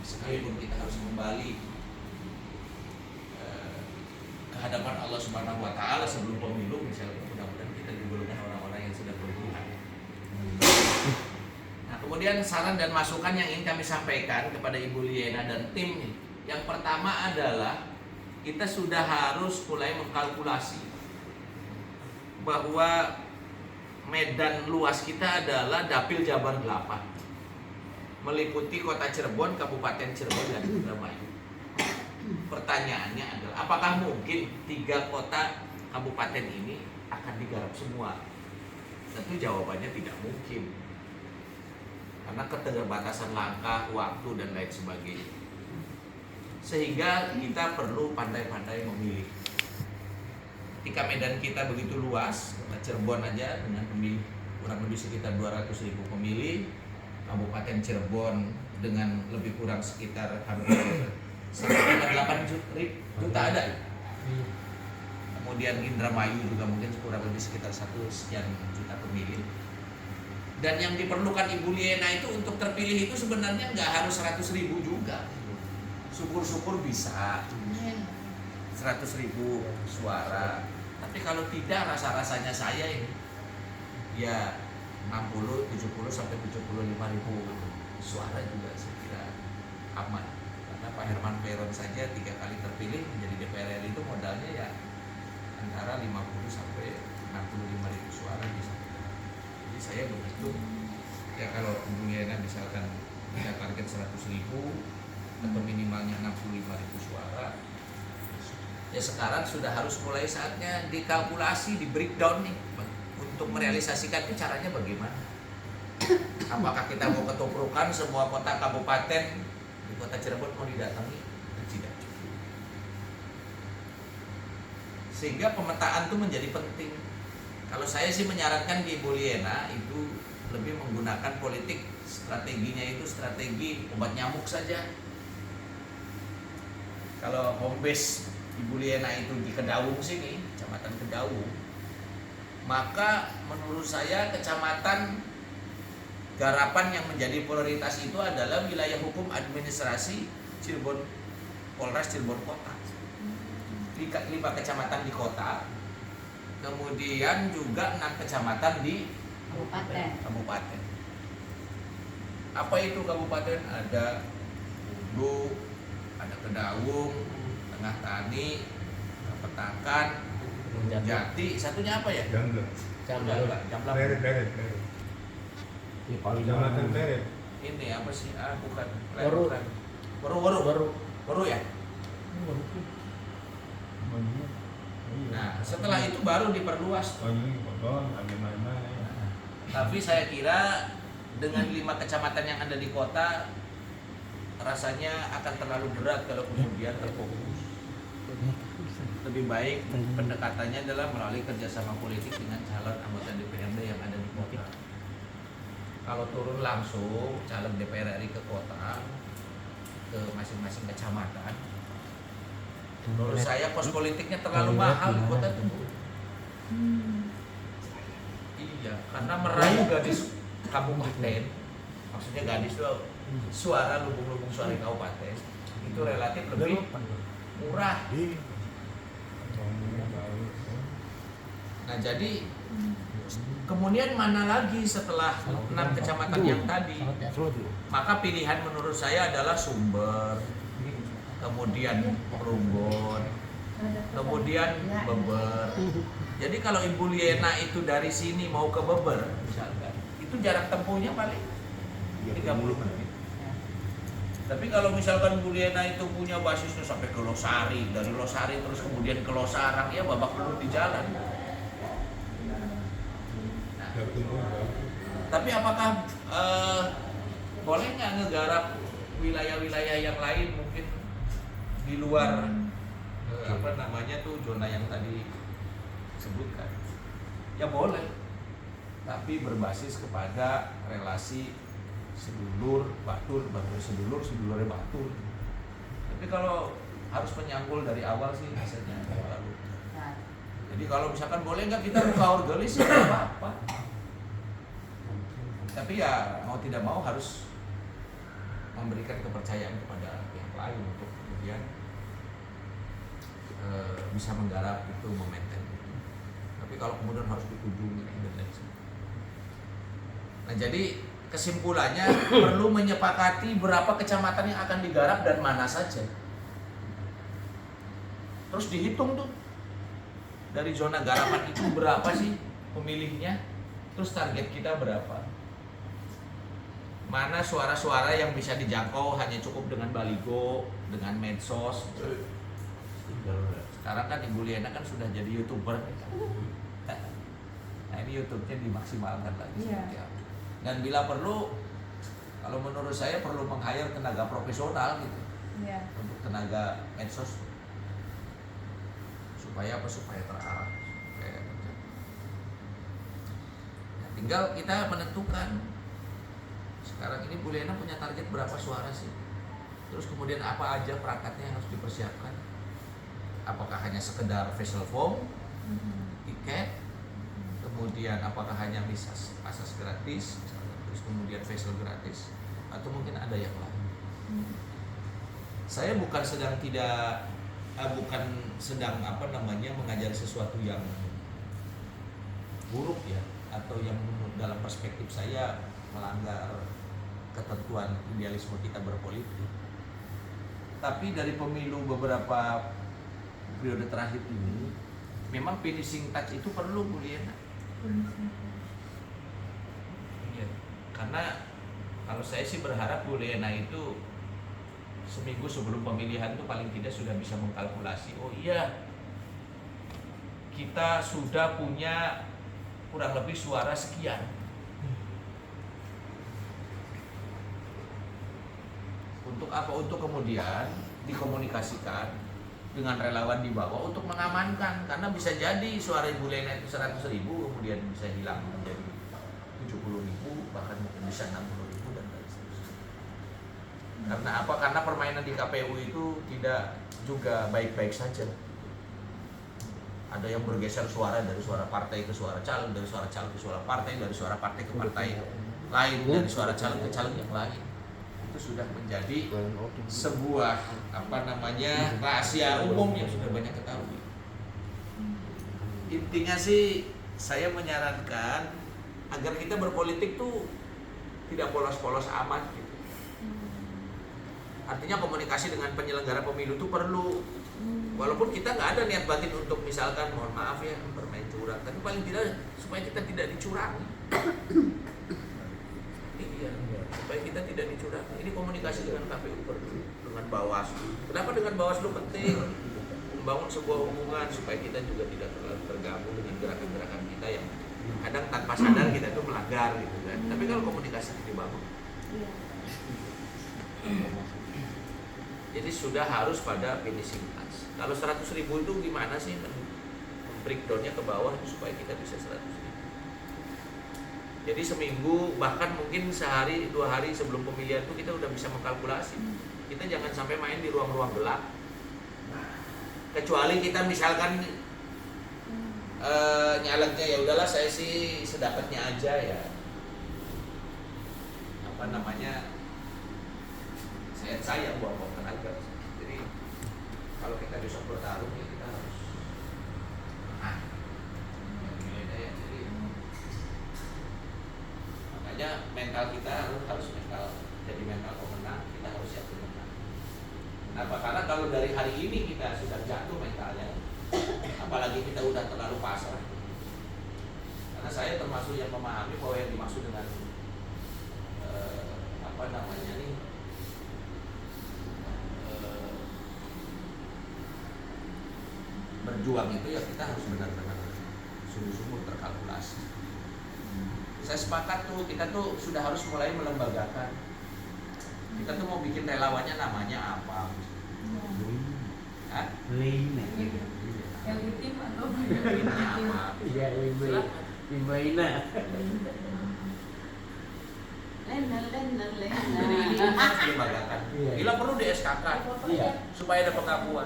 sekalipun kita harus kembali ke hadapan Allah Subhanahu wa taala sebelum pemilu misalnya, mudah-mudahan kita digolongkan orang-orang yang sudah bertuhan. Nah, kemudian saran dan masukan yang ingin kami sampaikan kepada Ibu Liena dan tim nih. Yang pertama adalah kita sudah harus mulai mengkalkulasi bahwa medan luas kita adalah Dapil Jabar 8, meliputi kota Cirebon, Kabupaten Cirebon, dan Indramayu. Pertanyaannya adalah apakah mungkin 3 kota kabupaten ini akan digarap semua? Tentu jawabannya tidak mungkin, karena keterbatasan langkah, waktu, dan lain sebagainya. Sehingga kita perlu pandai-pandai memilih. Ketika medan kita begitu luas, kota Cirebon aja dengan pemilih kurang lebih sekitar 200.000 pemilih, Kabupaten Cirebon dengan lebih kurang sekitar hampir 8 juta ada. Kemudian Indramayu juga mungkin kurang lebih sekitar 1 sekian juta pemilih. Dan yang diperlukan Ibu Liena itu untuk terpilih itu sebenarnya nggak harus 100.000 juga. Syukur-syukur bisa 100.000 suara. Tapi kalau tidak, rasa-rasanya saya ini ya 60, 70 sampai 75.000 suara juga saya kira aman. Karena Pak Herman Peron saja 3 kali terpilih menjadi DPR RI itu modalnya ya antara 50 sampai 65.000 suara bisa. Jadi saya begitu ya, kalau Ibu Liena misalkan punya target 100.000 atau minimalnya 65.000 suara, ya sekarang sudah harus mulai saatnya dikalkulasi, di breakdown nih untuk merealisasikan itu caranya bagaimana. Apakah kita mau ketoprukan semua kota kabupaten di kota Cirebon mau didatangi? Tidak cukup. Sehingga pemetaan itu menjadi penting. Kalau saya sih menyarankan di Ibu Liena itu lebih menggunakan politik, strateginya itu strategi obat nyamuk saja. Kalau home base Ibu Liena itu di Kedaung sini, Kecamatan Kedaung, maka menurut saya kecamatan garapan yang menjadi prioritas itu adalah wilayah hukum administrasi Cirebon, Polres Cirebon Kota. 5 kecamatan di kota, kemudian juga 6 kecamatan di kabupaten. Apa itu kabupaten? Ada Hulu, ada Kedaung, Tengah Tani, Petakan, Jati, satunya apa ya? Jamblang. Beret. Kecamatan Beret. Ini apa sih? Bukan. Waru ya? Nah, setelah itu baru diperluas. Tapi saya kira dengan 5 kecamatan yang ada di kota rasanya akan terlalu berat kalau kemudian terfokus. Lebih baik pendekatannya adalah melalui kerjasama politik dengan calon anggota DPRD yang ada di kota. Kalau turun langsung caleg DPR RI ke kota, ke masing-masing kecamatan, menurut saya kos politiknya terlalu mahal di kota itu. Iya, karena merayu gadis kabupaten, maksudnya gadis itu suara lubung-lubung suara kabupaten itu relatif lebih murah. Nah, jadi kemudian mana lagi setelah 6 kecamatan yang tadi? Maka pilihan menurut saya adalah Sumber, kemudian Runggon, kemudian Beber. Jadi kalau Ibu Liena itu dari sini mau ke Beber misalkan, itu jarak tempuhnya paling 30 menit. Tapi kalau misalkan Bu Liena itu punya basisnya sampai ke Losari, dari Losari terus kemudian ke Losarang, ya babak belur di jalan. Nah, tapi apakah boleh nggak ngegarap wilayah-wilayah yang lain mungkin di luar zona yang tadi sebutkan? Ya boleh, tapi berbasis kepada relasi sedulur, batur, sedulurnya batur. Tapi kalau harus menyanggul dari awal sih hasilnya terlalu. Jadi kalau misalkan boleh nggak kita buka orgelis ya nggak apa-apa. Tapi ya mau tidak mau harus memberikan kepercayaan kepada pihak lain untuk kemudian bisa menggarap itu, memaintain itu. Tapi kalau kemudian harus dikunjungi dan lain sebagainya. Nah, jadi kesimpulannya perlu menyepakati berapa kecamatan yang akan digarap dan mana saja. Terus dihitung tuh dari zona garapan itu berapa sih pemilihnya, terus target kita berapa. Mana suara-suara yang bisa dijangkau hanya cukup dengan baligo, dengan medsos. Sekarang kan Ibu Liana kan sudah jadi YouTuber. Nah, ini YouTube-nya dimaksimalkan lagi seperti apa. Dan bila perlu, kalau menurut saya perlu meng-hire tenaga profesional gitu. Untuk tenaga medsos. Supaya apa? Supaya terarah. Nah, tinggal kita menentukan. Sekarang ini Bu Liana punya target berapa suara sih? Terus kemudian apa aja perangkatnya yang harus dipersiapkan? Apakah hanya sekedar facial form, tiket, kemudian apakah hanya bisa asas gratis, terus kemudian facial gratis, atau mungkin ada yang lain? Saya bukan sedang mengajari sesuatu yang buruk ya, atau yang dalam perspektif saya melanggar ketentuan idealisme kita berpolitik. Tapi dari pemilu beberapa periode terakhir ini, memang finishing touch itu perlu, Bu Liana. Ya, karena kalau saya sih berharap Bu Liana itu seminggu sebelum pemilihan itu paling tidak sudah bisa mengkalkulasi, oh iya, kita sudah punya kurang lebih suara sekian. Untuk apa? Untuk kemudian dikomunikasikan dengan relawan di bawah untuk mengamankan, karena bisa jadi suara Ibu Liana itu 100.000 kemudian bisa hilang menjadi 70.000, bahkan mungkin bisa 60.000 dan lain sebagainya. Karena apa? Karena permainan di KPU itu tidak juga baik-baik saja. Ada yang bergeser suara dari suara partai ke suara caleg, dari suara caleg ke suara partai, dari suara partai ke partai lain, dari suara caleg ke caleg yang lain. Itu sudah menjadi sebuah rahasia umum yang sudah banyak ketahui. Intinya sih saya menyarankan agar kita berpolitik tuh tidak polos-polos amat gitu. Artinya komunikasi dengan penyelenggara pemilu itu perlu. Walaupun kita nggak ada niat batin untuk misalkan mohon maaf ya bermain curang, tapi paling tidak supaya kita tidak dicurangi. Supaya kita tidak dicurangi. Ini komunikasi dengan KPU perlu, dengan Bawaslu. Kenapa dengan Bawaslu penting? Membangun sebuah hubungan supaya kita juga tidak terlalu tergabung dengan gerakan-gerakan kita yang kadang tanpa sadar kita itu melanggar gitu kan. Tapi kalau komunikasi dibangun, jadi sudah harus pada finishing touch. Kalau 100.000 itu gimana sih breakdownnya ke bawah supaya kita bisa 100.000? Jadi seminggu, bahkan mungkin sehari, 2 hari sebelum pemilihan itu kita udah bisa mengkalkulasi. Kita jangan sampai main di ruang-ruang gelap. Kecuali kita misalkan nyaleknya ya udahlah saya sih sedapatnya aja ya. Saya buang-buang tenaga. Jadi kalau kita besok bertarung ya kita harus makanya mental kita harus mental, jadi mental pemenang, kita harus siap menang. Kenapa? Karena kalau dari hari ini kita sudah jatuh mentalnya, apalagi kita udah terlalu pasrah. Karena saya termasuk yang memahami bahwa yang dimaksud dengan berjuang itu ya kita harus benar-benar sungguh-sungguh terkalkulasi. Saya sepakat tuh, kita tuh sudah harus mulai melembagakan. Kita tuh mau bikin relawannya namanya apa? Elitim atau apa? Iya, Limaina. Lena. Jadi ini harus dilembagakan. Bila perlu di SK-kan supaya ada pengakuan.